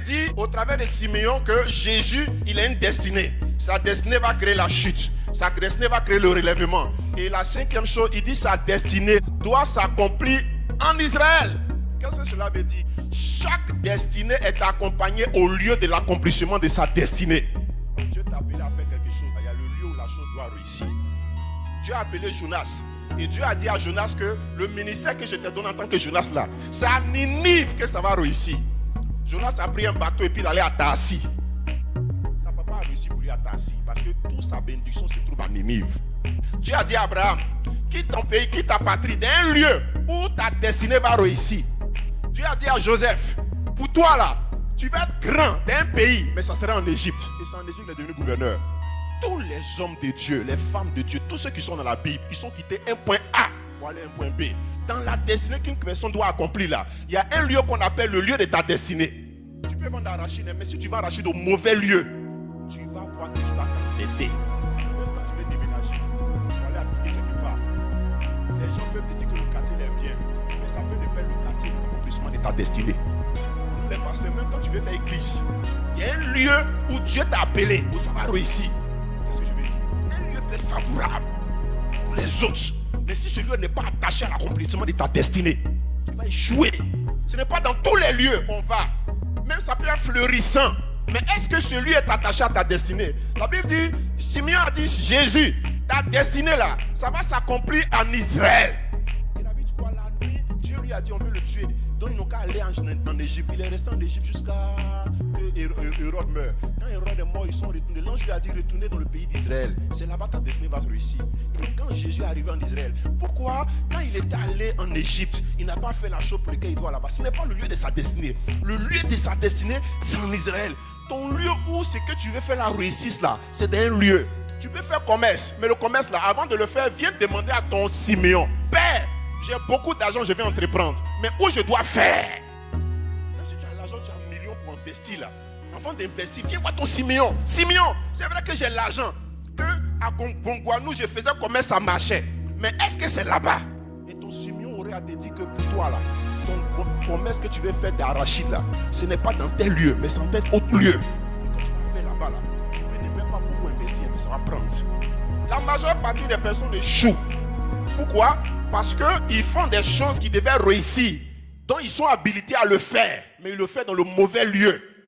dit au travers de Simeon que Jésus, il a une destinée. Sa destinée va créer la chute. Sa destinée va créer le relèvement. Et la cinquième chose, il dit sa destinée doit s'accomplir en Israël. Qu'est-ce que cela veut dire? Chaque destinée est accompagnée au lieu de l'accomplissement de sa destinée. Dieu t'a appelé à faire quelque chose. Il y a le lieu où la chose doit réussir. Dieu a appelé Jonas. Et Dieu a dit à Jonas que le ministère que je te donne en tant que Jonas là, c'est à Ninive que ça va réussir. Jonas a pris un bateau et puis il allait à Tarsis. Ça ne peut pas réussir pour lui à Tarsis parce que toute sa bénédiction se trouve à Ninive. Dieu a dit à Abraham, quitte ton pays, quitte ta patrie, d'un lieu où ta destinée va réussir. Dieu a dit à Joseph, pour toi là, tu vas être grand d'un pays, mais ça sera en Égypte. Et c'est en Égypte qu'il est devenu gouverneur. Tous les hommes de Dieu, les femmes de Dieu, tous ceux qui sont dans la Bible, ils sont quittés un point A pour aller à un point B. Dans la destinée qu'une personne doit accomplir là, il y a un lieu qu'on appelle le lieu de ta destinée. Tu peux vendre arachide, mais si tu vas arracher au mauvais lieu, tu vas voir que tu vas t'embêter. Même quand tu veux déménager, tu vas aller habiter quelque part. Les gens peuvent te dire que le quartier est bien, mais ça peut ne pas être le quartier de l'accomplissement de ta destinée. Nous les pasteurs, même quand tu veux faire église, il y a un lieu où Dieu t'a appelé, où ça va réussir. Qu'est-ce que je veux dire? Un lieu peut être favorable pour les autres. Mais si ce lieu n'est pas attaché à l'accomplissement de ta destinée, tu vas échouer. Ce n'est pas dans tous les lieux où on va. Même ça peut être fleurissant. Mais est-ce que ce lieu est attaché à ta destinée? La Bible dit, Simeon a dit, Jésus, ta destinée là, ça va s'accomplir en Israël. Et la Bible dit quoi? La nuit, Dieu lui a dit, on veut le tuer. Donc ils n'ont qu'à aller en Égypte. Il est resté en Égypte jusqu'à que Hérode meurt. Quand Hérode est mort, ils sont retournés. L'ange lui a dit, retournez dans le pays d'Israël. C'est là-bas que ta destinée va réussir. Et quand Jésus est arrivé en Israël, pourquoi quand il est allé en Égypte, il n'a pas fait la chose pour laquelle il doit là-bas? Ce n'est pas le lieu de sa destinée. Le lieu de sa destinée, c'est en Israël. Ton lieu où c'est que tu veux faire la réussite là, c'est dans un lieu. Tu peux faire commerce, mais le commerce là, avant de le faire, viens demander à ton Simeon, Père, j'ai beaucoup d'argent, je vais entreprendre. Mais où je dois faire? Même si tu as l'argent, tu as 1 million pour investir là. Avant d'investir, viens voir ton Simeon. Simeon, c'est vrai que j'ai l'argent. Que à Gongouanou, je faisais commerce, ça marchait. Mais est-ce que c'est là-bas? Et ton Simeon aurait à te dire que pour toi là, ton commerce que tu veux faire d'arachide là, ce n'est pas dans tel lieu, mais c'est dans tel autre lieu. Et quand tu vas faire là-bas là, tu ne peux même pas beaucoup investir, mais ça va prendre. La majeure partie des personnes échouent. Pourquoi? Parce qu'ils font des choses qui devaient réussir, dont ils sont habilités à le faire, mais ils le font dans le mauvais lieu.